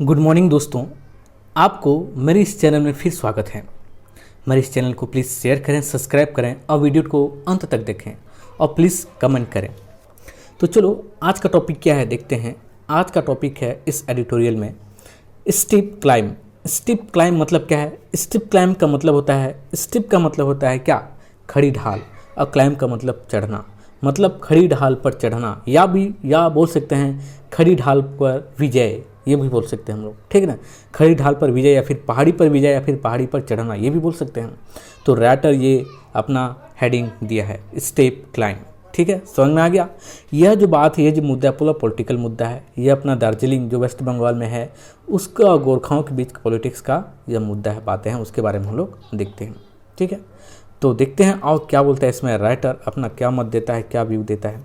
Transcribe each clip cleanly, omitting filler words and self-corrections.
Good morning दोस्तों, आपको मेरे इस चैनल में फिर स्वागत है। मेरे इस चैनल को प्लीज़ शेयर करें, सब्सक्राइब करें और वीडियो को अंत तक देखें और प्लीज़ कमेंट करें। तो चलो आज का टॉपिक क्या है देखते हैं। आज का टॉपिक है इस एडिटोरियल में स्टीप क्लाइम। स्टीप क्लाइम मतलब क्या है? स्टीप क्लाइम का मतलब होता है, स्टीप का मतलब होता है क्या? खड़ी ढाल, और क्लाइम का मतलब चढ़ना, मतलब खड़ी ढाल पर चढ़ना, या बोल सकते हैं खड़ी ढाल पर विजय, ये भी बोल सकते हैं हम लोग, ठीक है ना। खड़ी ढाल पर विजय या फिर पहाड़ी पर विजय या फिर पहाड़ी पर चढ़ना, ये भी बोल सकते हैं। तो राइटर ये अपना हेडिंग दिया है स्टेप क्लाइम, ठीक है, समझ में आ गया। यह जो बात है, ये जो मुद्दा है पूरा पॉलिटिकल मुद्दा है। ये अपना दार्जिलिंग जो वेस्ट बंगाल में है उसका और गोरखाओं के बीच पॉलिटिक्स का यह मुद्दा है, बातें हैं, उसके बारे में हम लोग देखते हैं, ठीक है। तो देखते हैं और क्या बोलता है इसमें राइटर, अपना क्या मत देता है, क्या व्यू देता है।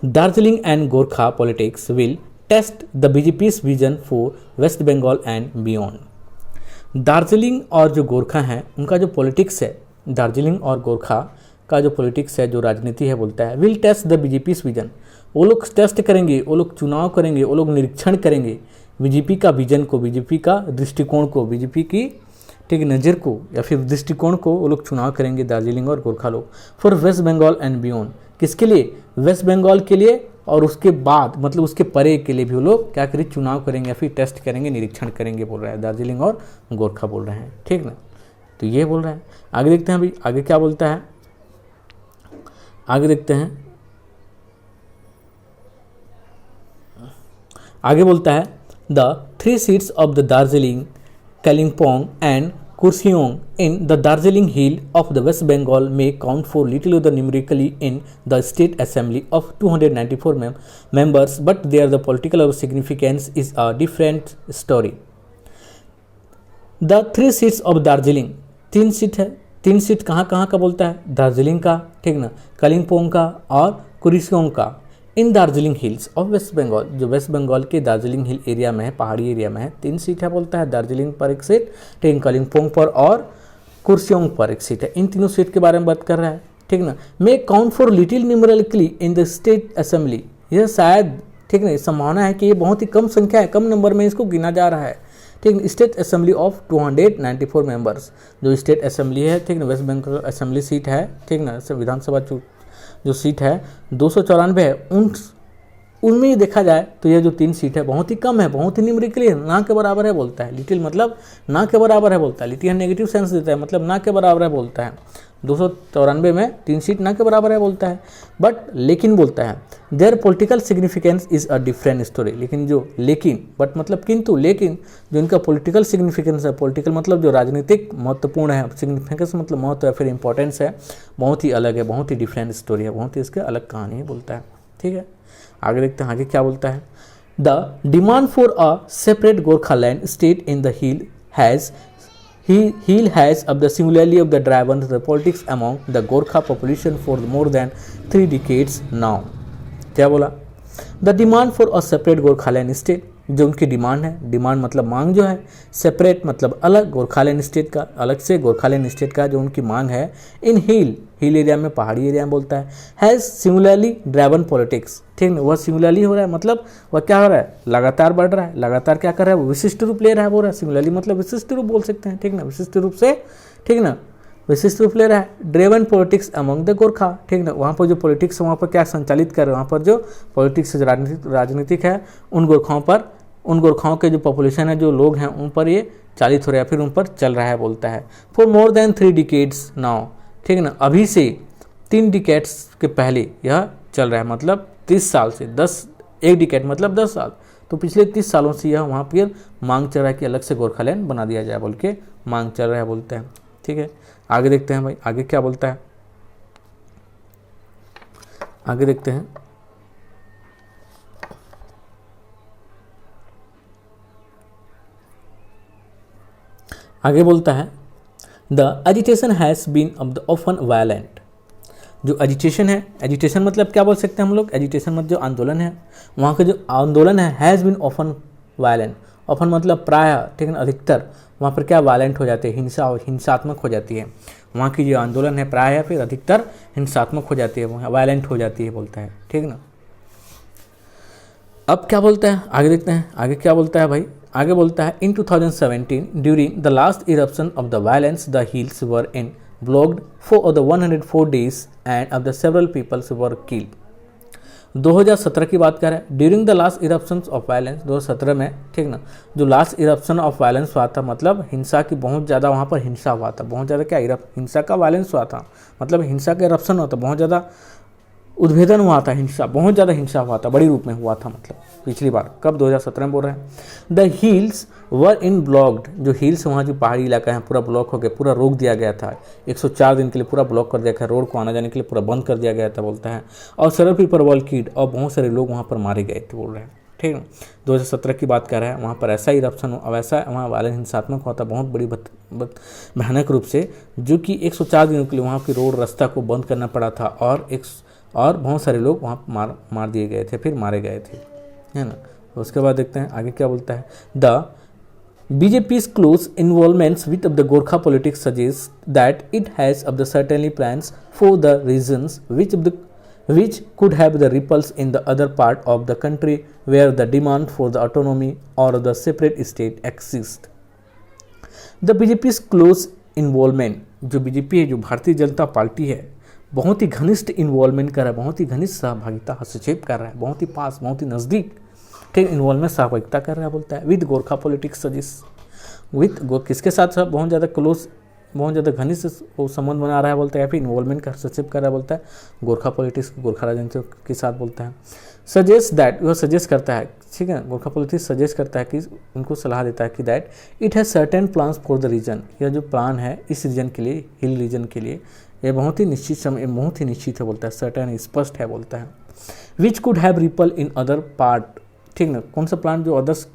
Darjeeling and Gorkha politics will test the BJP's vision for waste Bengal and beyond. Darjeeling और जो गोरखा हैं उनका जो पॉलिटिक्स है, दार्जिलिंग और गोरखा का जो पॉलिटिक्स है, जो राजनीति है, बोलता है will test the BJP's vision. वो लोग टेस्ट करेंगे, वो लोग चुनाव करेंगे, वो लोग निरीक्षण करेंगे बीजेपी का विजन को, बीजेपी का दृष्टिकोण को, बीजेपी की ठीक नज़र को या फिर दृष्टिकोण को वो लोग चुनाव करेंगे, दार्जिलिंग और गोरखा लोग, for waste Bengal and beyond. किसके लिए? वेस्ट बंगाल के लिए, और उसके बाद मतलब उसके परे के लिए भी वो लोग क्या करें, चुनाव करेंगे या फिर टेस्ट करेंगे, निरीक्षण करेंगे, बोल रहा है दार्जिलिंग और गोरखा बोल रहे हैं, ठीक ना। तो ये बोल रहा है। आगे देखते हैं अभी आगे क्या बोलता है, आगे देखते हैं। आगे बोलता है the 3 seats of the Darjeeling, Kalimpong and Kurseong in the Darjeeling Hill of the West Bengal may count for little the numerically in the state assembly of 294 members, but there the political significance is a different story. The 3 seats of Darjeeling, 3 seat है, 3 seat कहाँ कहाँ का बोलता है? दार्जिलिंग का, ठीक ना, कालिम्पोंग का और कुर्सेओंग का। In Darjeeling hills of west Bengal, जो वेस्ट बंगाल के दार्जिलिंग हिल एरिया में है, पहाड़ी एरिया में है, 3 सीट है बोलता है। दार्जिलिंग पर 1 सीट, ठीक, कालिम्पोंग पर और कुर्सेओंग पर 1 सीट है। इन तीनों सीट के बारे में बात कर रहा है, ठीक ना। May count for little numerically in the state assembly, यह शायद, ठीक ना, संभावना है कि ये बहुत ही कम संख्या है, कम नंबर में इसको गिना जा रहा है, ठीक। स्टेट असेंबली ऑफ 294 मेंबर्स, जो स्टेट असेंबली है, ठीक ना, वेस्ट बंगाल असेंबली सीट है, ठीक ना, विधानसभा जो सीट है 294 है, उनमें देखा जाए तो यह जो 3 सीट है बहुत ही कम है, बहुत ही न्यूमेरिकली ना के बराबर है बोलता है। लिटिल मतलब ना के बराबर है बोलता है, लिटिल नेगेटिव सेंस देता है, मतलब ना के बराबर है बोलता है। 294 में 3 सीट ना के बराबर है बोलता है, बट लेकिन बोलता है there political significance is a different story. लेकिन बट मतलब किंतु, लेकिन जो इनका पॉलिटिकल सिग्निफिकेंस है, पॉलिटिकल मतलब जो राजनीतिक महत्वपूर्ण है, सिग्निफिकेंस मतलब महत्व या फिर इंपॉर्टेंस है, बहुत ही अलग है, बहुत ही डिफरेंट स्टोरी है, बहुत ही इसके अलग कहानी है बोलता है, ठीक है। आगे देखते हैं आगे क्या बोलता है। The demand for a separate Gorkhaland state in the hill has of the similarly of the driven the politics among the Gorkha population for more than 3 decades now. क्या बोला? The demand for a separate Gorkhaland state, जो उनकी demand है, demand मतलब मांग जो है, separate मतलब अलग, गोरखालैंड स्टेट का अलग से, गोरखालैंड स्टेट का जो उनकी मांग है, इन हिल एरिया में, पहाड़ी एरिया में बोलता है, हैज़ सिमिलरली ड्राइवन पॉलिटिक्स, ठीक है, वह सिमिलरली हो रहा है, मतलब वह क्या हो रहा है, लगातार बढ़ रहा है, लगातार क्या कर रहा है, वो विशिष्ट रूप ले रहा है, बोल रहा है सिमिलरली मतलब विशिष्ट रूप बोल सकते हैं, ठीक ना, विशिष्ट रूप से, ठीक ना, विशिष्ट रूप ले रहा है। ड्रेवन पॉलिटिक्स अमंग द गोरखा, ठीक ना, वहाँ पर जो पॉलिटिक्स वहाँ पर क्या संचालित कर रहे हैं, वहाँ पर जो पॉलिटिक्स राजनीतिक है, उन गोरखाओं के जो पॉपुलेशन है, जो लोग हैं, उन पर ये चालित हो रहा है, फिर उन पर चल रहा है बोलता है। For more than 3 decades now, ठीक ना, अभी से 3 डिकेड्स के पहले यह चल रहा है, मतलब 30 साल से, 1 डिकेड मतलब 10 साल, तो पिछले 30 सालों से यह वहाँ पर मांग चल रहा है कि अलग से गोरखालैंड बना दिया जाए बोल के मांग चल रहा है बोलते हैं, ठीक है। आगे देखते हैं भाई आगे क्या बोलता है, आगे देखते हैं। आगे बोलता है the agitation has been often violent. जो एजिटेशन है, एजिटेशन मतलब क्या बोल सकते हैं हम लोग, एजिटेशन मतलब जो आंदोलन है, वहाँ का जो आंदोलन है, has been often violent, often मतलब प्राय, ठीक है, अधिकतर वहाँ पर क्या वायलेंट हो जाते हैं, हिंसात्मक हो जाती है, वहाँ की जो आंदोलन है प्राय फिर अधिकतर हिंसात्मक हो जाती है, वहाँ वायलेंट हो जाती है बोलता है, ठीक ना। अब क्या बोलता है आगे देखते हैं, आगे क्या बोलता है भाई। आगे बोलता है in 2017 during the last eruption of the violence the hills were in blocked for the 104 days and of the several peoples were killed. 2017 की बात कर रहे हैं, during the last eruption of violence 2017 में, ठीक ना, जो लास्ट इरप्शन ऑफ वायलेंस हुआ था मतलब हिंसा की बहुत ज़्यादा वहाँ पर हिंसा हुआ था, बहुत ज़्यादा क्या हिंसा का वायलेंस हुआ था, मतलब हिंसा का इरप्शन हुआ था, बहुत ज़्यादा उद्भेदन हुआ था, हिंसा बहुत ज़्यादा हिंसा हुआ था, बड़ी रूप में हुआ था, मतलब पिछली बार कब 2017 में बोल रहे हैं। The hills were in blocked, जो हिल्स वहाँ जो पहाड़ी इलाका है पूरा ब्लॉक हो गया, पूरा रोक दिया गया था, 104 दिन के लिए पूरा ब्लॉक कर दिया गया, रोड को आने जाने के लिए पूरा बंद कर दिया गया था बोलता है। और सेवरल पीपल वर किल्ड, और बहुत सारे लोग वहाँ पर मारे गए थे बोल रहे हैं, ठीक है। 2017 की बात कर रहे हैं, वहाँ पर ऐसा इरप्शन वैसा वहाँ वायलेंस हिंसात्मक हुआ था बहुत बड़ी भयानक रूप से, जो कि 104 दिनों के लिए वहाँ की रोड रास्ता को बंद करना पड़ा था और बहुत सारे लोग वहाँ मार दिए गए थे, फिर मारे गए थे, है ना। उसके बाद देखते हैं आगे क्या बोलता है। The BJP's close involvements with the Gorkha politics suggests that it has of the certainly plans for the regions which could have the ripples in the other part of the country where the demand for the autonomy or the separate state exists. The BJP's close involvement, जो BJP है, जो Bharatiya Janata party है, बहुत ही घनिष्ठ involvement कर रहा है, बहुत ही घनिष्ठ सहभागिता हस्तक्षेप कर रहा है, बहुत ही पास, बहुत ही नज़दीक, ठीक, इन्वॉल्वमेंट सहभागिता कर रहा है बोलता है। With Gorkha politics suggest, with किसके साथ बहुत ज़्यादा क्लोज, बहुत ज़्यादा घनिष्ठ संबंध बना रहा है बोलता है, या फिर इन्वॉल्वमेंट का हस्तक्षेप कर रहा है बोलता है गोरखा पॉलिटिक्स, गोरखा राजनीति के साथ बोलता है। सजेस्ट दैट, वह सजेस्ट करता है, ठीक है, गोरखा पॉलिटिक्स सजेस्ट करता है कि उनको सलाह देता है कि that it has certain plans for the region, यह जो प्लान है इस रीजन के लिए, हिल रीजन के लिए, ये बहुत ही निश्चित समय, बहुत ही निश्चित है बोलता है, सर्टेन स्पष्ट है बोलता है। Which could have ripple in other part, ठीक ना, कौन सा प्लान जो अदर्स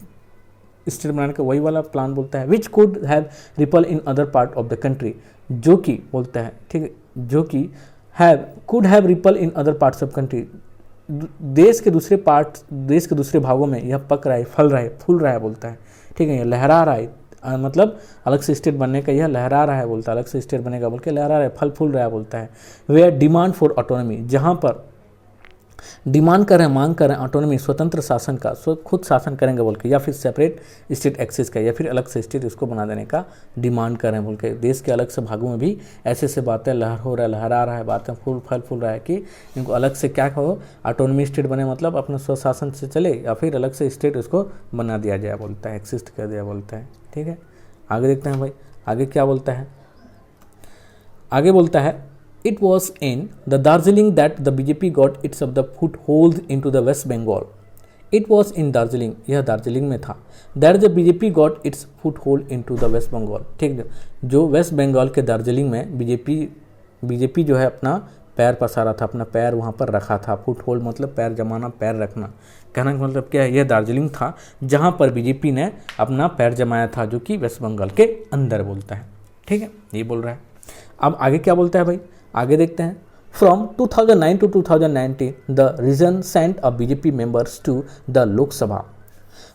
स्टेट बनाने का वही वाला प्लान बोलता है। Which could have ripple in other part of the country, जो कि बोलता है, ठीक है, जो कि could have ripple in other parts of country, देश के दूसरे भागों में यह पक रहा है, फल रहा है, फूल रहा है बोलता है, ठीक है, यह लहरा रहा है, मतलब अलग से स्टेट बनने का यह लहरा रहा है बोलता है, अलग से स्टेट बनेगा बोल के लहरा रहा है, फल फूल रहा है बोलता है। वे डिमांड फॉर ऑटोनॉमी, जहाँ पर डिमांड कर रहे हैं, मांग कर रहे हैं ऑटोनॉमी, स्वतंत्र शासन का, खुद शासन करेंगे बोल के, या फिर सेपरेट स्टेट एक्सिस का, या फिर अलग से स्टेट इसको बना देने का डिमांड कर रहे हैं बोल के। देश के अलग से भागों में भी ऐसे ऐसे बातें लहरा रहा है, बातें फल फूल रहा है कि इनको अलग से क्या कहो, ऑटोनॉमी स्टेट बने, मतलब अपने स्वशासन से चले, या फिर अलग से स्टेट उसको बना दिया जाए बोलता है, एक्सिस्ट कर दिया बोलता है, ठीक है। आगे देखते हैं भाई, आगे क्या बोलता है। आगे बोलता है It was in the Darjeeling that the BJP got its of the foothold into the West Bengal. It was in Darjeeling, यह दार्जिलिंग में था, that the BJP got its foothold into the West Bengal, ठीक है, जो west Bengal के दार्जिलिंग में BJP जो है अपना पैर पसारा था, अपना पैर वहाँ पर रखा था। फुट होल्ड मतलब पैर जमाना, पैर रखना, कहने का मतलब क्या है, यह दार्जिलिंग था जहाँ पर बीजेपी ने अपना पैर जमाया था, जो कि वेस्ट बंगाल के अंदर बोलता है, ठीक है, ये बोल रहा है। अब आगे क्या बोलता है भाई, आगे देखते हैं। From 2009 to 2019 the region sent a BJP members to the Lok Sabha.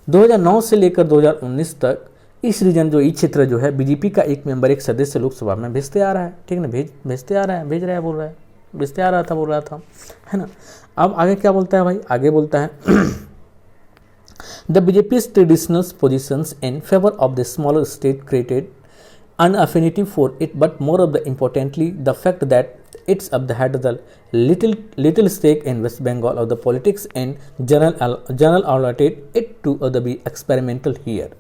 2009 से लेकर 2019 तक इस रीजन जो इस क्षेत्र जो है बीजेपी का एक मेंबर, एक सदस्य लोकसभा में भेजते आ रहा है, ठीक है ना, भेजते आ रहा है, भेज रहा है बोल रहा है, भेजते आ रहा था बोल रहा था, है ना। अब आगे क्या बोलता है भाई, आगे बोलता है the BJP's traditional positions in favor of the smaller state created an affinity for it, but more of the importantly the fact that it's of the had the little stake in West Bengal of the politics and general allotted it to be experimental here.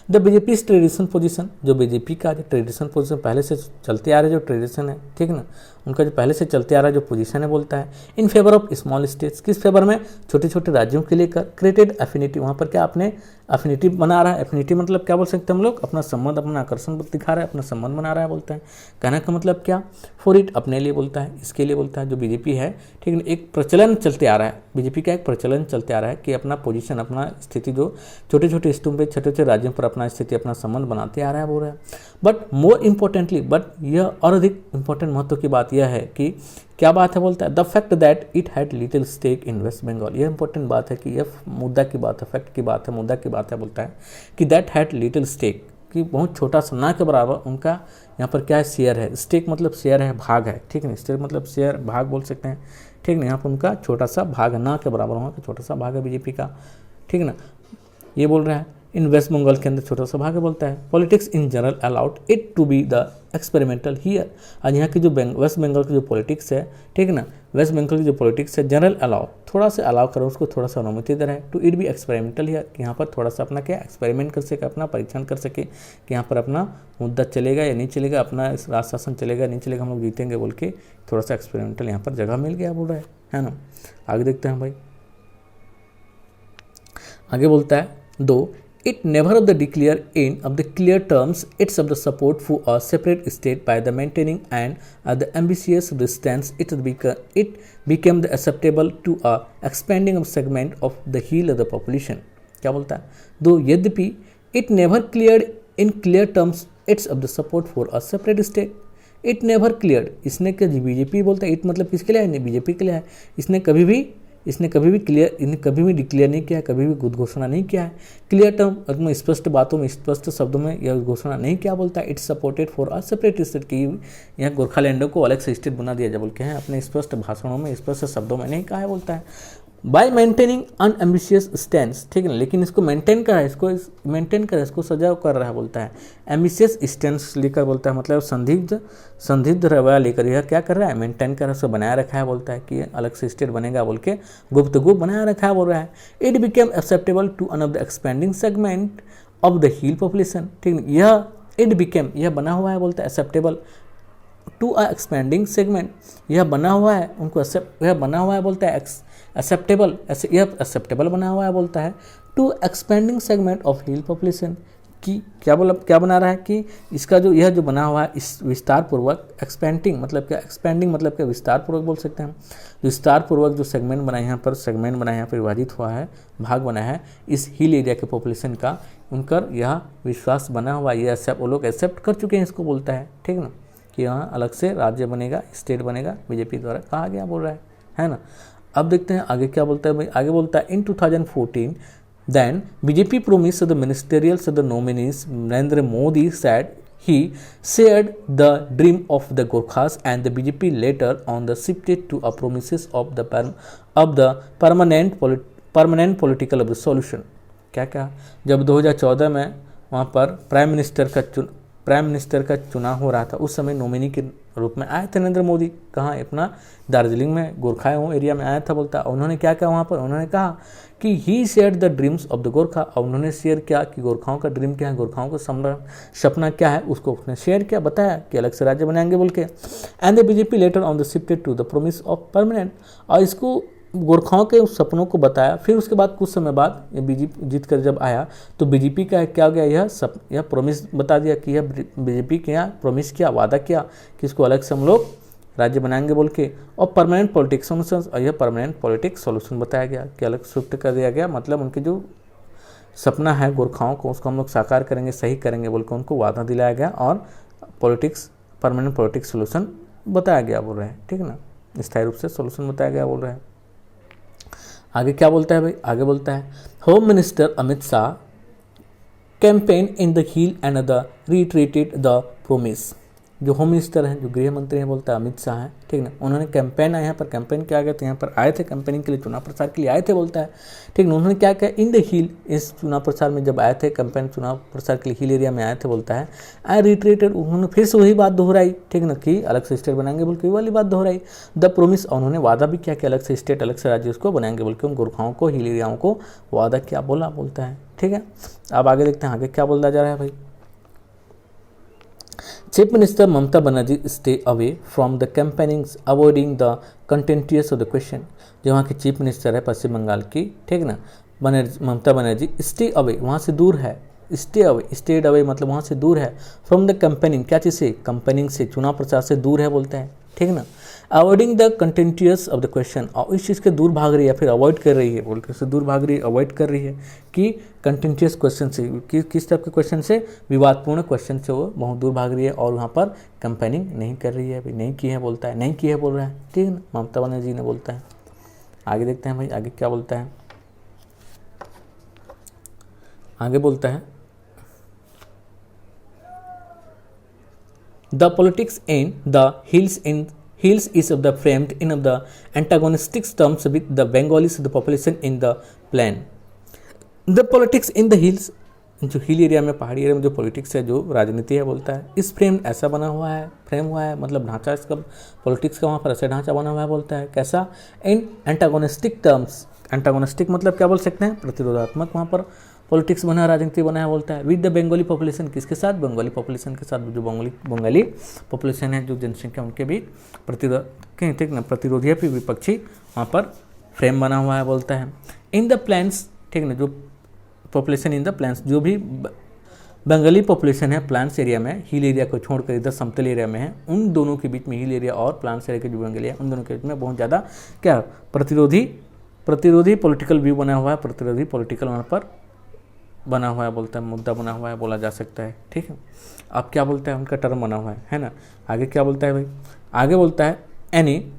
The BJP tradition position, जो BJP का जो tradition position पहले से चलते आ रहा है, जो tradition है, ठीक ना, उनका जो पहले से चलते आ रहा है जो पोजीशन है बोलता है in favour of small states, किस फेवर में, छोटे छोटे राज्यों के लेकर, क्रिएटेड एफिनिटी, वहाँ पर क्या आपने एफिनिटी बना रहा है, एफिनिटी मतलब क्या बोल सकते हैं हम लोग, अपना संबंध, अपना आकर्षण दिखा रहा है, अपना संबंध बना रहा है बोलता है। कहने का मतलब क्या, फॉर इट अपने लिए बोलता है, इसके लिए बोलता है, जो बीजेपी है, ठीक है, एक प्रचलन चलते आ रहा है, बीजेपी का एक प्रचलन चलते आ रहा है कि अपना पोजीशन, अपना स्थिति जो छोटे छोटे स्टूम पे, छोटे छोटे राज्यों पर अपना स्थिति, अपना संबंध बनाते आ रहा है बोल रहा है। बट मोर इम्पोर्टेंटली, बट यह और अधिक इंपॉर्टेंट महत्व की बात यह है कि क्या बात है बोलता है, the fact that it had little stake in West Bengal, यह इंपॉर्टेंट बात है कि यह मुद्दा की बात है, फैक्ट की बात है, मुद्दा की बात है बोलता है कि दैट हैड लिटिल स्टेक, कि बहुत छोटा सा, ना के बराबर उनका यहाँ पर क्या है, शेयर है, स्टेक मतलब शेयर है, भाग है, ठीक है, स्टेक मतलब शेयर, भाग बोल सकते हैं, ठीक है, यहाँ पर उनका छोटा सा भाग है, ना के बराबर वहाँ का छोटा सा भाग है बीजेपी का, ठीक है ना, ये बोल रहा है इन वेस्ट बंगाल के अंदर छोटा सा भाग है बोलता है। Politics in general allowed it to be the experimental here. आज यहाँ की जो वेस्ट बंगाल की जो पॉलिटिक्स है, ठीक है ना, वेस्ट बंगाल की जो पॉलिटिक्स है जनरल अलाउ, थोड़ा सा अलाउ करो उसको, थोड़ा सा अनुमति दे रहा है to it be experimental here, कि यहाँ पर थोड़ा सा अपना क्या एक्सपेरिमेंट कर सके, अपना परीक्षण कर सके कि यहाँ पर अपना मुद्दा चलेगा या नहीं चलेगा, अपना राज शासन चलेगा नहीं चलेगा, हम लोग जीतेंगे बोल के थोड़ा सा एक्सपेरिमेंटल यहाँ पर जगह मिल गया बोल रहा है ना। आगे देखते हैं भाई, आगे बोलता है दो it never of the declare in of the clear terms its of the support for a separate state by the maintaining and the ambitious resistance it became the acceptable to a expanding of segment of the heel of the population। क्या बोलता है, दो यद्यपि it never cleared in clear terms its of the support for a separate state, it never cleared, इसने क्या BJP बोलता है, it मतलब किसके लिए है, बीजेपी के लिए है, इसने कभी भी डिक्लेयर नहीं किया है, कभी भी घोषणा नहीं किया है, क्लियर टर्म स्पष्ट बातों में स्पष्ट शब्दों में यह घोषणा नहीं किया बोलता है। It's supported for a separate state, की यहाँ गोरखालैंड को अलग से स्टेट बना दिया जाए बोल के हैं, अपने स्पष्ट भाषणों में स्पष्ट शब्दों में नहीं कहा है बोलता है। बाय मेंटेनिंग अनएम्बिशियस स्टैंड, ठीक है ना, लेकिन इसको मेंटेन कर रहा है, इसको सजाव कर रहा है बोलता है। एम्बिशियस स्टैंड लेकर बोलता है मतलब संदिग्ध रवैया लेकर यह क्या कर रहा है, मेंटेन कर रहा है, उसको बनाया रखा है बोलता है कि अलग से स्टेट बनेगा बोल के गुप्तगु बनाया रखा है बोल रहा है। It became acceptable to one of the expanding segment of the hill population, ठीक है, यह इट बिकेम यह बना हुआ है बोलता है acceptable to a expanding segment, यह बना हुआ है उनको यह बना हुआ है बोलता है एक्सेप्टेबल, यह एक्सेप्टेबल बना हुआ है बोलता है to expanding segment of hill population, की क्या बना रहा है कि इसका जो यह जो बना हुआ है इस विस्तार पूर्वक, एक्सपेंडिंग मतलब क्या विस्तार पूर्वक बोल सकते हैं, विस्तार पूर्वक जो सेगमेंट बना यहाँ पर विभाजित हुआ है, भाग बना है इस हिल एरिया के पॉपुलेशन का, उनका यह विश्वास बना हुआ, ये वो लोग एक्सेप्ट कर चुके हैं इसको बोलता है, ठीक ना, कि यहाँ अलग से राज्य बनेगा, स्टेट बनेगा, बीजेपी द्वारा कहा गया बोल रहा है ना। अब देखते हैं आगे क्या बोलता है भाई, आगे बोलता है in 2014 then BJP promise the ministerials the nominees Narendra Modi said he shared the dream of the Gorkhas and the BJP later on the shifted to a promises of the permanent political of the solution। क्या जब 2014 में वहाँ पर prime minister का चुनाव हो रहा था, उस समय नॉमिनी के रूप में आए थे नरेंद्र मोदी, कहाँ अपना दार्जिलिंग में गोरखा एरिया में आया था बोलता। उन्होंने क्या कहा वहाँ पर, उन्होंने कहा कि he share the dreams of the Gorkha, और उन्होंने शेयर किया कि गोरखाओं का ड्रीम क्या है, गोरखाओं का सपना क्या है, उसको उसने शेयर किया, बताया कि अलग से राज्य बनाएंगे बोल के। And the BJP later on the shifted to the promise of permanent, और इसको गोरखाओं के उस सपनों को बताया। फिर उसके बाद कुछ समय बाद ये बीजेपी जीत कर जब आया तो बीजेपी का क्या हो गया, यह प्रॉमिस बता दिया कि यह बीजेपी के यहाँ प्रॉमिस किया, वादा किया कि इसको अलग से हम लोग राज्य बनाएंगे बोल के, और परमानेंट पॉलिटिक्स सोल्यूशन, और यह परमानेंट पॉलिटिक्स सोल्यूशन बताया गया कि अलग शिफ्ट कर दिया गया, मतलब उनके जो सपना है गोरखाओं को उसको हम लोग साकार करेंगे, सही करेंगे बोल के उनको वादा दिलाया गया, और परमानेंट पॉलिटिक्स सोल्यूशन बताया गया बोल रहे हैं, ठीक है ना, स्थायी रूप से सोल्यूशन बताया गया बोल रहे हैं। आगे क्या बोलता है भाई, आगे बोलता है home minister Amit Shah campaign in the hill and the retreated the promise, जो होम मिनिस्टर हैं, जो गृह मंत्री हैं बोलता है अमित शाह हैं, ठीक ना, उन्होंने कैंपेन यहाँ पर कैंपेन किया गया, तो यहाँ पर आए थे कैंपेनिंग के लिए, चुनाव प्रचार के लिए आए थे बोलता है, ठीक ना। उन्होंने क्या किया इन द हिल, इस चुनाव प्रचार में जब आए थे, कैंपेन चुनाव प्रचार के लिए हिल एरिया में आए थे बोलता है। आई रिट्रीटेड, उन्होंने फिर से वही बात दोहराई, ठीक ना, कि अलग से स्टेट बनाएंगे बोल के वाली बात दोहराई। द प्रोमिस, उन्होंने वादा भी किया कि अलग से स्टेट, अलग से राज्य उसको बनाएंगे बोल के उन गोरखाओं को, हिल एरियाओं को वादा किया बोलता है, ठीक है। अब आगे देखते हैं आगे क्या बोलता जा रहा है भाई। Chief Minister Mamata Banerjee stay away from the campaignings, avoiding the contentious of the question। जो वहाँ की चीफ मिनिस्टर है पश्चिम बंगाल की, ठीक ना, ममता बनर्जी, स्टे अवे, वहाँ से दूर है, स्टेड अवे मतलब वहाँ से दूर है, फ्रॉम द कैंपेनिंग, क्या चीज़ से, कैंपेनिंग से, चुनाव प्रचार से दूर है बोलता है, ठीक ना। Avoiding the contentious of the question, और इस चीज़ के दूर भाग रही है, फिर अवॉइड कर रही है बोलते हैं, दूर भाग रही है, अवॉइड कर रही है कि कंटेंटियस क्वेश्चन से, किस टाइप के क्वेश्चन से, विवादपूर्ण क्वेश्चन से वो बहुत दूर भाग रही है, और वहाँ पर कैंपेनिंग नहीं कर रही है, नहीं की है बोलता है, नहीं की है बोल रहा है, ठीक है ना, ममता बनर्जी ने बोलता है। आगे देखते हैं भाई आगे क्या बोलता है। आगे बोलता है the politics in the hills is of the framed in of the antagonistic terms with the Bengalis, the population in the plain। The politics in the hills, जो हिल एरिया में, पहाड़ी एरिया में जो पॉलिटिक्स है, जो राजनीति है, बोलता है इस फ्रेम ऐसा बना हुआ है, फ्रेम हुआ है मतलब ढांचा इसका पॉलिटिक्स का वहाँ पर ऐसा ढांचा बना हुआ है, बोलता है कैसा, इन एंटागोनिस्टिक टर्म्स। एंटागोनिस्टिक मतलब क्या बोल सकते हैं, प्रतिरोधात्मक वहाँ पर पॉलिटिक्स बना है, राजनीति बना है, बोलता है विद द बंगाली पॉपुलेशन, किसके साथ, बंगाली पॉपुलेशन के साथ, जो बंगाली पॉपुलेशन है, जो जनसंख्या उनके भी प्रतिरोधी विपक्षी वहाँ पर फ्रेम बना हुआ है, बोलता है इन द प्लान्स, ठीक ना, जो पॉपुलेशन इन द प्लान्स, जो भी बंगाली पॉपुलेशन है प्लान्स एरिया में, हिल एरिया को छोड़कर इधर समतल एरिया में है, उन दोनों के बीच में, हिल एरिया और प्लान्स एरिया के जो बंगाली है उन दोनों के बीच में बहुत ज़्यादा क्या प्रतिरोधी पॉलिटिकल व्यू बना हुआ है, प्रतिरोधी पॉलिटिकल वहाँ पर बना हुआ है, बोलता है मुद्दा बना हुआ है, बोला जा सकता है, ठीक है। अब क्या बोलता है, उनका टर्म बना हुआ है ना। आगे क्या बोलता है भाई, आगे बोलता है any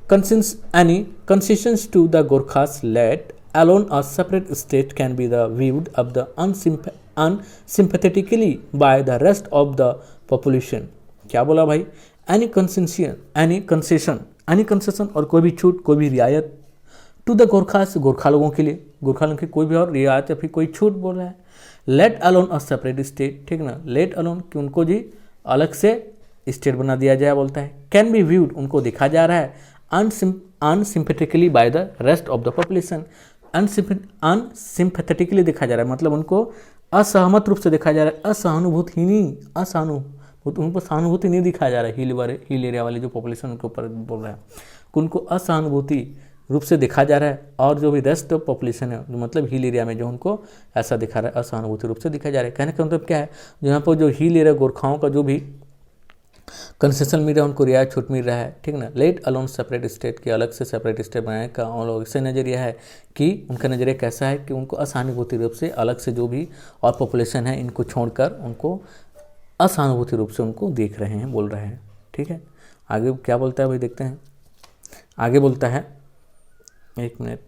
concessions to the Gorkhas let alone a separate state can be the viewed of the unsympathetically by the rest of the population। क्या बोला भाई, any concession और कोई भी छूट, कोई भी रियायत टू द गोरखास, गोरखा लोगों के लिए, गोरखा लोगों की कोई भी और रियायत या फिर कोई छूट बोल रहा है। Let alone a separate state, ठीक ना, लेट अलोन कि उनको जी अलग से स्टेट बना दिया जाए, बोलता है कैन बी व्यूड उनको देखा जा रहा है unsympathetically by the rest of the population. Unsympathetically देखा जा रहा है मतलब उनको असहमत रूप से देखा जा रहा है, उनको सहानुभूति नहीं दिखाया जा रहा है। हिल एरिया वाली जो पॉपुलेशन उनके ऊपर बोल रहा है, उनको असहानुभूति रूप से देखा जा रहा है, और जो भी रेस्ट ऑफ पॉपुलेशन है मतलब हिल एरिया में जो उनको ऐसा दिखा रहा है, असहानुभूति रूप से दिखा जा रहा है। कहने का मतलब क्या है, यहाँ पर जो हिल एरिया गोरखाओं का जो भी कंसेशन मिल रहा है, उनको रियायत छूट मिल रहा है, ठीक ना। लेट अलोन सेपरेट स्टेट के अलग से सेपरेट स्टेट बनाने का उन लोगों से नज़रिया है कि उनका नज़रिया कैसा है कि उनको असहानुभूति रूप से अलग से जो भी और पॉपुलेशन है इनको छोड़कर उनको असहानुभूति रूप से उनको देख रहे हैं, बोल रहे हैं, ठीक है। आगे क्या बोलता है भाई, देखते हैं। आगे बोलता है, एक minute,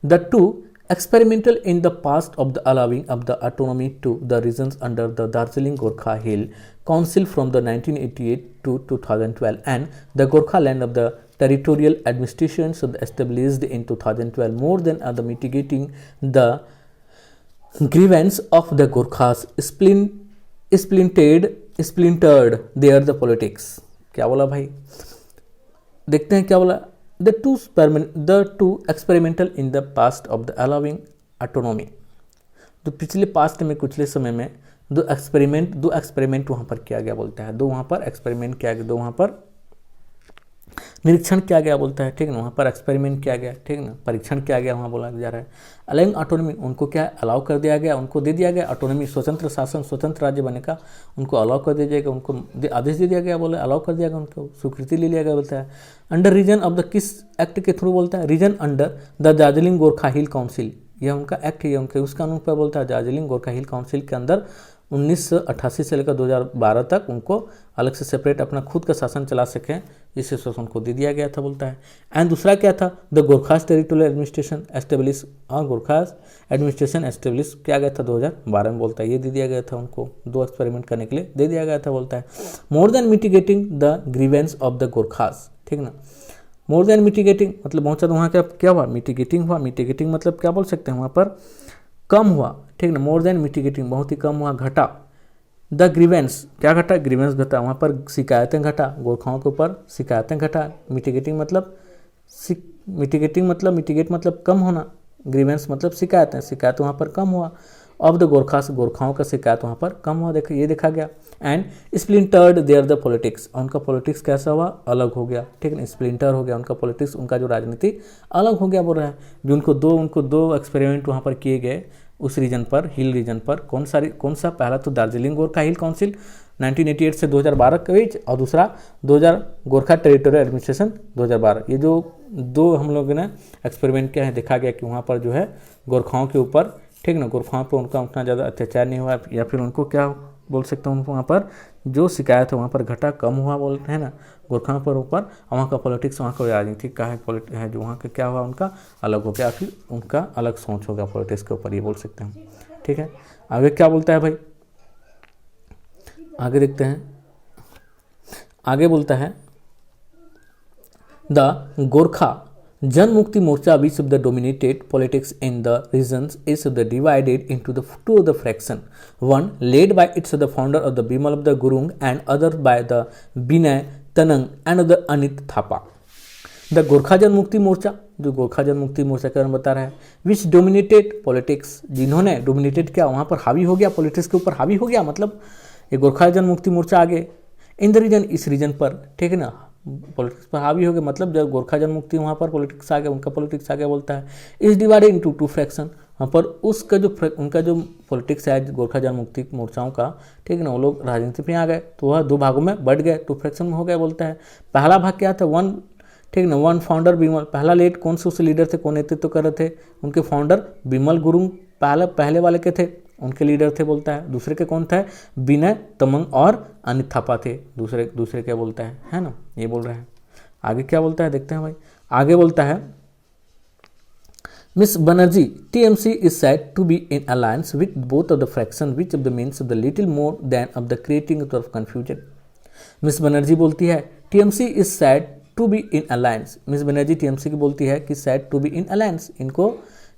the two experimental in the past of the allowing of the autonomy to the regions under the Darjeeling Gorkha Hill Council from the 1988 to 2012 and the Gorkha land of the territorial administration so established in 2012 more than the mitigating the grievance of the Gorkhas splintered their the politics। क्या बोला भाई, देखते हैं क्या बोला। The two experimental in the past of the allowing autonomy, तो पिछले past में कुछले समय में दो एक्सपेरिमेंट वहाँ पर किया गया, बोलता है दो वहाँ पर एक्सपेरिमेंट किया गया, दो वहाँ पर निरीक्षण किया गया, बोलता है, ठीक ना। वहाँ पर एक्सपेरिमेंट किया गया, ठीक ना, परीक्षण किया गया, वहाँ बोला जा रहा है। अलाउइंग ऑटोनॉमी, उनको क्या अलाउ कर दिया गया, उनको दे दिया गया ऑटोनॉमी, स्वतंत्र शासन, स्वतंत्र राज्य बनने का उनको अलाउ कर दिया जाएगा, उनको आदेश दे दिया गया, बोले अलाउ कर दिया गया, उनको स्वीकृति ले लिया गया, बोलता है। अंडर रीजन ऑफ द, किस एक्ट के थ्रू, बोलता है region under the Darjeeling Gorkha hill council, यह उनका एक्ट है, उनके उस कानून पर बोलता है दार्जिलिंग गोरखा हिल काउंसिल के अंदर 1988 से लेकर 2012 तक उनको अलग से सेपरेट अपना खुद का शासन चला सकें, इस शासन को दे दिया गया था, बोलता है। एंड दूसरा क्या था, the Gorkhas territorial administration establish, और गोरखास एडमिनिस्ट्रेशन एस्टेब्लिश किया गया था 2012 में, बोलता है। ये दे दिया गया था उनको, दो एक्सपेरिमेंट करने के लिए दे दिया गया था, बोलता है। More than mitigating the grievance of the Gorkhas, ठीक ना। मोर देन मिटिगेटिंग मतलब बहुत ज़्यादा वहाँ क्या हुआ, मिटिगेटिंग हुआ। मिटिगेटिंग मतलब क्या बोल सकते हैं, वहाँ पर कम हुआ, ठीक ना। मोर देन मिटिगेटिंग बहुत ही कम हुआ, घटा। द ग्रीवेंस क्या घटा, ग्रीवेंस घटा, वहाँ पर शिकायतें घटा, गोरखाओं के ऊपर शिकायतें घटा। मिटिगेटिंग मतलब मिटिगेट मतलब कम होना, ग्रीवेंस मतलब शिकायत वहाँ पर कम हुआ। ऑफ द गोरखास, गोरखाओं का शिकायत वहाँ पर कम हुआ, ये देखा गया। एंड स्प्लिंटर्ड देयर द पॉलिटिक्स, उनका पॉलिटिक्स कैसा हुआ, अलग हो गया, ठीक है, स्प्लिंटर हो गया उनका पॉलिटिक्स, उनका जो राजनीति अलग हो गया, बोल रहा है। जो उनको दो एक्सपेरिमेंट वहाँ पर किए गए उस रीजन पर, हिल रीजन पर। कौन सा, पहला तो दार्जिलिंग गोरखा हिल काउंसिल 1988 से 2012 के बीच, और दूसरा 2000 गोरखा टेरिटोरियल एडमिनिस्ट्रेशन 2012। ये जो दो हम लोगों ने एक्सपेरिमेंट किया है, देखा गया कि वहाँ पर जो है गोरखाओं के ऊपर, ठीक ना, गोरखाओं पर उनका उतना ज़्यादा अत्याचार नहीं हुआ, या फिर उनको क्या बोल सकते हैं, उनको वहाँ पर जो शिकायत है वहाँ पर घटा, कम हुआ, बोलते हैं ना, गोरखाओं पर ऊपर। वहाँ का पॉलिटिक्स, वहाँ का राजनीतिक का है जो वहाँ का क्या हुआ, उनका अलग हो गया, फिर उनका अलग सोच हो गया पॉलिटिक्स के ऊपर, ये बोल सकते हैं, ठीक है। आगे क्या बोलता है भाई, आगे देखते हैं। आगे बोलता है the Gorkha Jan Mukti Morcha which of the dominated politics in the regions is the divided into the two of the fraction, one led by its the founder of the Bimal of the Gurung and other by the Binay Tanang and the Anit Thapa. The Gorkha Jan Mukti Morcha, जो गोरखा जन मुक्ति मोर्चा के बारे में बता रहा है, विच dominated politics, जिन्होंने dominated किया, वहाँ पर हावी हो गया, पॉलिटिक्स के ऊपर हावी हो गया, मतलब ये गोरखा जन मुक्ति मोर्चा आगे इन द रीजन, इस रीजन पर, ठीक है ना, पॉलिटिक्स पर हावी हो गया, मतलब जब गोरखा जन मुक्ति वहाँ पर पॉलिटिक्स आ गया, उनका पॉलिटिक्स आ गया बोलता है। इस डिवाइडेड इनटू टू फ्रैक्शन, वहाँ पर उसका जो उनका जो पॉलिटिक्स है गोरखा जन मुक्ति मोर्चाओं का, ठीक है ना, वो लोग राजनीति में आ गए तो वह दो भागों में बढ़ गए, टू फ्रैक्शन में हो गया बोलता है। पहला भाग क्या था, वन, ठीक ना, वन फाउंडर बिमल, पहला लेड कौन से उस लीडर थे, कौन नेतृत्व कर रहे थे, उनके फाउंडर बिमल गुरुंग पहले वाले के थे, उनके लीडर थे बोलता है। दूसरे के कौन था, बिनय तमंग और अनित थापा थे, दूसरे क्या बोलता है ना, ये बोल रहे हैं। आगे क्या बोलता है देखते हैं भाई, आगे बोलता है Miss Banerjee, TMC is said to be in alliance with both of the fraction, which of the means of the little more than of the creating of confusion. Miss Banerjee बोलती है TMC is said to be in alliance. Miss Banerjee TMC की बोलती है कि said to be in alliance, इनको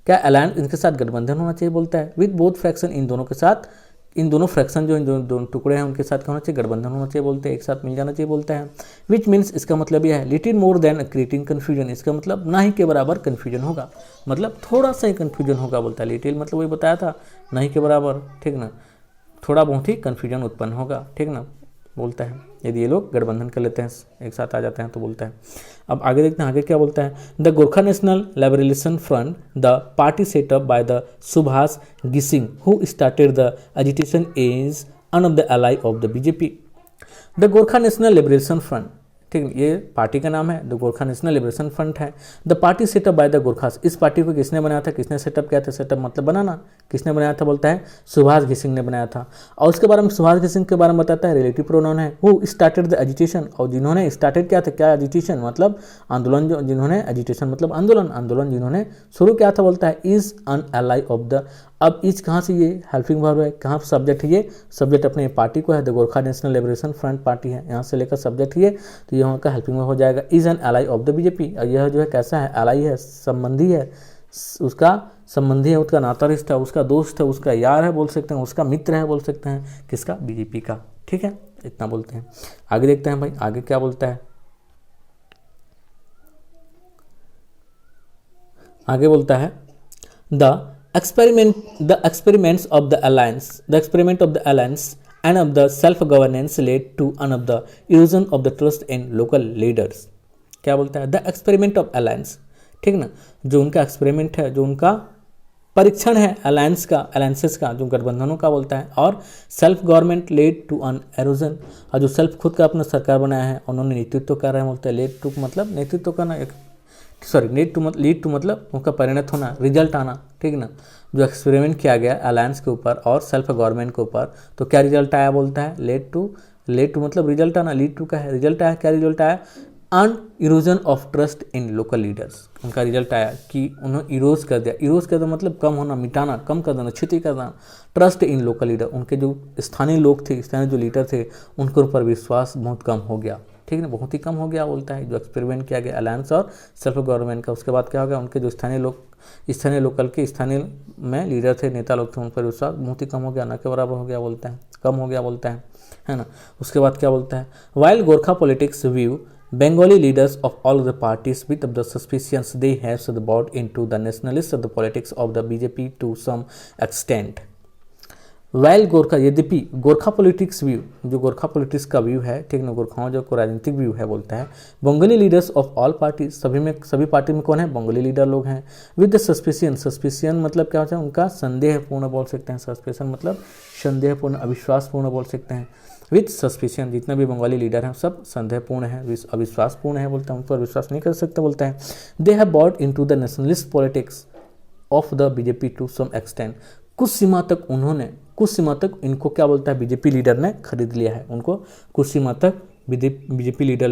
क्या alliance, इनके साथ गठबंधन होना चाहिए बोलता है। विद बोथ फ्रैक्शन, इन दोनों के साथ, इन दोनों फ्रैक्शन जो इन दोनों टुकड़े हैं उनके साथ क्या होना चाहिए, गठबंधन होना चाहिए बोलते हैं, एक साथ मिल जाना चाहिए बोलता है। विच मीन्स, इसका मतलब यह है little more than creating confusion, इसका मतलब ना ही के बराबर कन्फ्यूजन होगा, मतलब थोड़ा सा ही कन्फ्यूजन होगा बोलता है। लिटिल मतलब वही बताया था, ना ही के बराबर, ठीक ना, थोड़ा बहुत ही कन्फ्यूजन उत्पन्न होगा, ठीक ना, बोलता है यदि ये लोग गठबंधन कर लेते हैं, एक साथ आ जाते हैं तो बोलता है। अब आगे देखते हैं आगे क्या बोलता है। The Gorkha national liberation front, the party set up by the Subhash Ghising who started the agitation is one of the ally of the BJP. The Gorkha national liberation front, ठीक है, ये पार्टी का नाम है, the Gorkha national liberation front है। The party set up by the Gorkhas, इस party को किसने बनाया था, किसने सेटअप किया था, सेटअप मतलब बनाना, किसने बनाया था बोलता है, सुभाष घिसिंग ने बनाया था। और उसके बारे में सुभाष घिसिंग के बारे में बताता है रिलेटिव प्रोनाउन है, हु स्टार्टेड द एजिटेशन, और जिन्होंने स्टार्टेड किया था, क्या एजिटेशन मतलब आंदोलन, जो जिन्होंने एजिटेशन मतलब आंदोलन जिन्होंने शुरू किया था बोलता है, is an ally of the. अब इज कहाँ से, ये हेल्पिंग वर्ब है, कहाँ सब्जेक्ट है, ये सब्जेक्ट अपने पार्टी को है, the Gorkha national liberation front party है, यहाँ से लेकर सब्जेक्ट है, तो यहाँ का हेल्पिंग वर्ब हो जाएगा is an ally of the BJP. और यह जो है कैसा है, एलाई है, संबंधी है, उसका संबंधी है, उसका नाता रिश्ता है, उसका दोस्त है, उसका यार है बोल सकते हैं, उसका मित्र है बोल सकते हैं, किसका, बीजेपी का, ठीक है, इतना बोलते हैं। आगे देखते हैं भाई, आगे क्या बोलता है, आगे बोलता है the experiments of the alliance and of the self-governance led to one of the erosion of the trust in local leaders। क्या बोलता है, द एक्सपेरिमेंट ऑफ अलायंस, ठीक ना, जो उनका एक्सपेरिमेंट है, जो उनका परीक्षण है अलायंस का, अलायंसेस का, जो गठबंधनों का बोलता है, और self government led to an erosion, और जो सेल्फ खुद का अपना सरकार बनाया है, उन्होंने नेतृत्व कर रहे हैं बोलते हैं, लेड टू मतलब नेतृत्व करना, लीड टू मतलब उनका परिणत होना, रिजल्ट आना, ठीक ना, जो एक्सपेरिमेंट किया गया अलायंस के ऊपर और सेल्फ गवर्नमेंट के ऊपर, तो क्या रिजल्ट आया बोलता है, लेड टू मतलब रिजल्ट आना, लीड टू का है रिजल्ट आया, क्या रिजल्ट आया, an erosion of trust in local leaders, उनका रिजल्ट आया कि उन्होंने इरोज कर दिया मतलब कम होना, मिटाना, कम कर देना, क्षति कर देना, ट्रस्ट इन लोकल लीडर, उनके जो स्थानीय लोग थे, स्थानीय जो लीडर थे, उनके ऊपर विश्वास बहुत कम हो गया, ठीक है, बहुत ही कम हो गया बोलता है, जो एक्सपेरिमेंट किया गया अलायंस और सेल्फ गवर्नमेंट का। उसके बाद क्या हो गया, उनके जो स्थानीय लोकल के स्थानीय में लीडर थे, नेता लोग थे, उन पर विश्वास बहुत ही कम हो गया, ना के बराबर हो गया बोलता है, कम हो गया बोलता है ना। उसके बाद क्या बोलता है, while Gorkha politics view Bengali leaders of all the parties with the suspicions they have bought into the nationalists of the politics of the BJP to some extent. While Gorkha, यद्यपि गोरखा पॉलिटिक्स व्यू, जो गोरखा पॉलिटिक्स का view है, ठीक ना, गोरखाओं जो को राजनीतिक view है बोलता है, Bengali leaders of all parties, सभी पार्टी में कौन है, बंगाली लीडर लोग हैं। विद द सस्पिशियन मतलब क्या होता है, उनका संदेहपूर्ण बोल सकते हैं, सस्पिशन मतलब संदेहपूर्ण, अविश्वासपूर्ण बोल सकते हैं। विथ सस्पिशियन, जितने भी बंगाली लीडर हैं सब संदेहपूर्ण है, अविश्वासपूर्ण है बोलते हैं, उन पर विश्वास नहीं कर सकते बोलते हैं। They have bought into the nationalist politics of the BJP to some extent, कुछ सीमा तक इनको क्या बोलता है, बीजेपी लीडर ने खरीद लिया है, उनको कुछ सीमा तक बीजेपी लीडर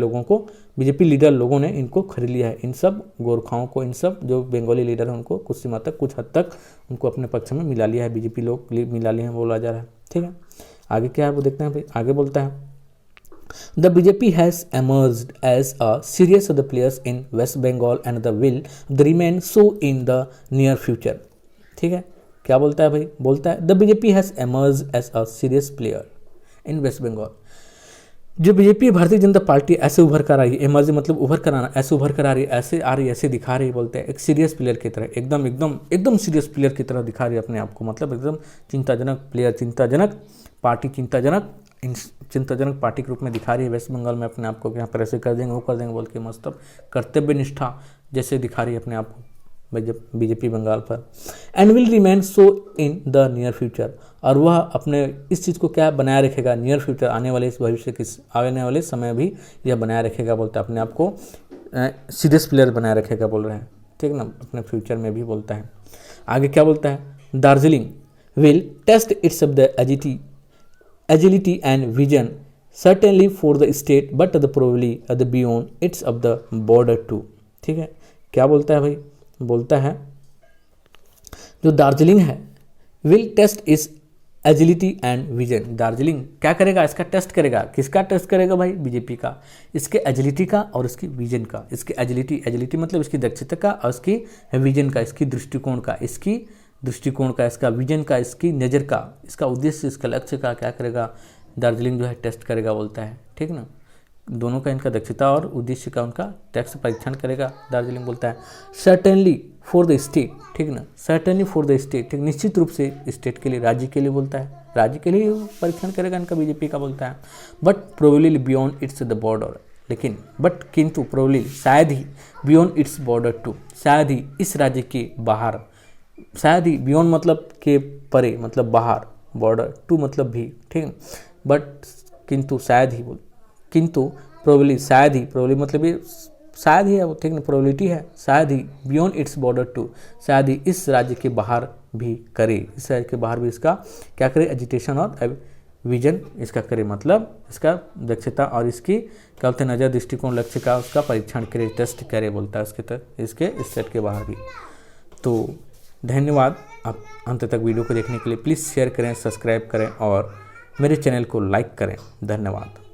लोगों ने इनको खरीद लिया है, इन सब गोरखाओं को, इन सब जो बंगाली लीडर हैं उनको कुछ सीमा तक, कुछ हद तक उनको अपने पक्ष में मिला लिया है, बीजेपी लोग मिला लिए हैं बोला जा रहा है, ठीक है। आगे क्या है वो देखते हैं भाई, आगे बोलता है The BJP has emerged as a serious of the players in West Bengal and the will remain so in the near future. ठीक है, क्या बोलता है भाई, बोलता है the BJP has emerged as a serious player in West Bengal. जो BJP Bharatiya Janata party ऐसे उभर कर आई है, एमर्ज मतलब उभर कर आना, ऐसे उभर कर आ रही है, ऐसे आ रही है, ऐसे दिखा रही है, बोलते हैं एक सीरियस प्लेयर की तरह, एकदम एकदम एकदम सीरियस प्लेयर की तरह दिखा रही है अपने आप को, मतलब एकदम चिंताजनक प्लेयर, चिंताजनक पार्टी, चिंताजनक पार्टी के रूप में दिखा रही है वेस्ट बंगाल में अपने आप को, कि यहाँ पर ऐसे कर देंगे वो कर देंगे बोल के, मतलब कर्तव्य निष्ठा जैसे दिखा रही है अपने आप को बीजेपी बंगाल पर. And will remain so in the near future, और वह अपने इस चीज़ को क्या बनाए रखेगा, नियर फ्यूचर, आने वाले इस भविष्य के आने वाले समय भी यह बनाए रखेगा, बोलता है अपने आप को सीरियस प्लेयर बनाए रखेगा बोल रहे हैं, ठीक ना, अपने फ्यूचर में भी बोलता है. आगे क्या बोलता है, Darjeeling will test its of the agility and vision certainly for the state but the probably the beyond its of the border too. ठीक है, क्या बोलता है भाई, बोलता है जो दार्जिलिंग है विल टेस्ट इस एजिलिटी एंड विजन. दार्जिलिंग क्या करेगा, इसका टेस्ट करेगा, किसका टेस्ट करेगा भाई, बीजेपी का, इसके एजिलिटी का और इसकी विजन का. इसकी एजिलिटी मतलब इसकी दक्षता का, और इसकी विजन का, इसकी दृष्टिकोण का, इसका विजन का, इसकी नज़र का, इसका उद्देश्य, इसका लक्ष्य का क्या करेगा, दार्जिलिंग जो है टेस्ट करेगा बोलता है. ठीक ना, दोनों का, इनका दक्षता और उद्देश्य का उनका टेस्ट परीक्षण करेगा दार्जिलिंग बोलता है. सर्टेनली फॉर द स्टेट, ठीक ना, सर्टेनली फॉर द स्टेट, ठीक, निश्चित रूप से स्टेट के लिए, राज्य के लिए बोलता है, राज्य के लिए परीक्षण करेगा इनका बीजेपी का बोलता है. But probably beyond it's the border, लेकिन बट किंतु प्रोबेबली शायद ही, बियॉन्ड इट्स बॉर्डर टू, शायद ही इस राज्य के बाहर, शायद ही बियॉन्ड मतलब के परे, मतलब बाहर, बॉर्डर टू मतलब भी, ठीक है, बट किंतु शायद ही बोल, किंतु प्रोबेबली शायद ही, प्रोबेबली मतलब ये शायद ही है वो, ठीक ना, प्रोबेबिलिटी है, शायद ही बियॉन्ड इट्स बॉर्डर टू, शायद ही इस राज्य के बाहर भी करे, इस राज्य के बाहर भी इसका क्या करे, एजिटेशन और विजन इसका करे, मतलब इसका दक्षता और इसकी क्या बोलते हैं नज़र, दृष्टिकोण, लक्ष्य का उसका परीक्षण करे, टेस्ट करे बोलता है इसके स्टेट के बाहर भी. तो धन्यवाद, आप अंत तक वीडियो को देखने के लिए. प्लीज़ शेयर करें, सब्सक्राइब करें और मेरे चैनल को लाइक करें. धन्यवाद.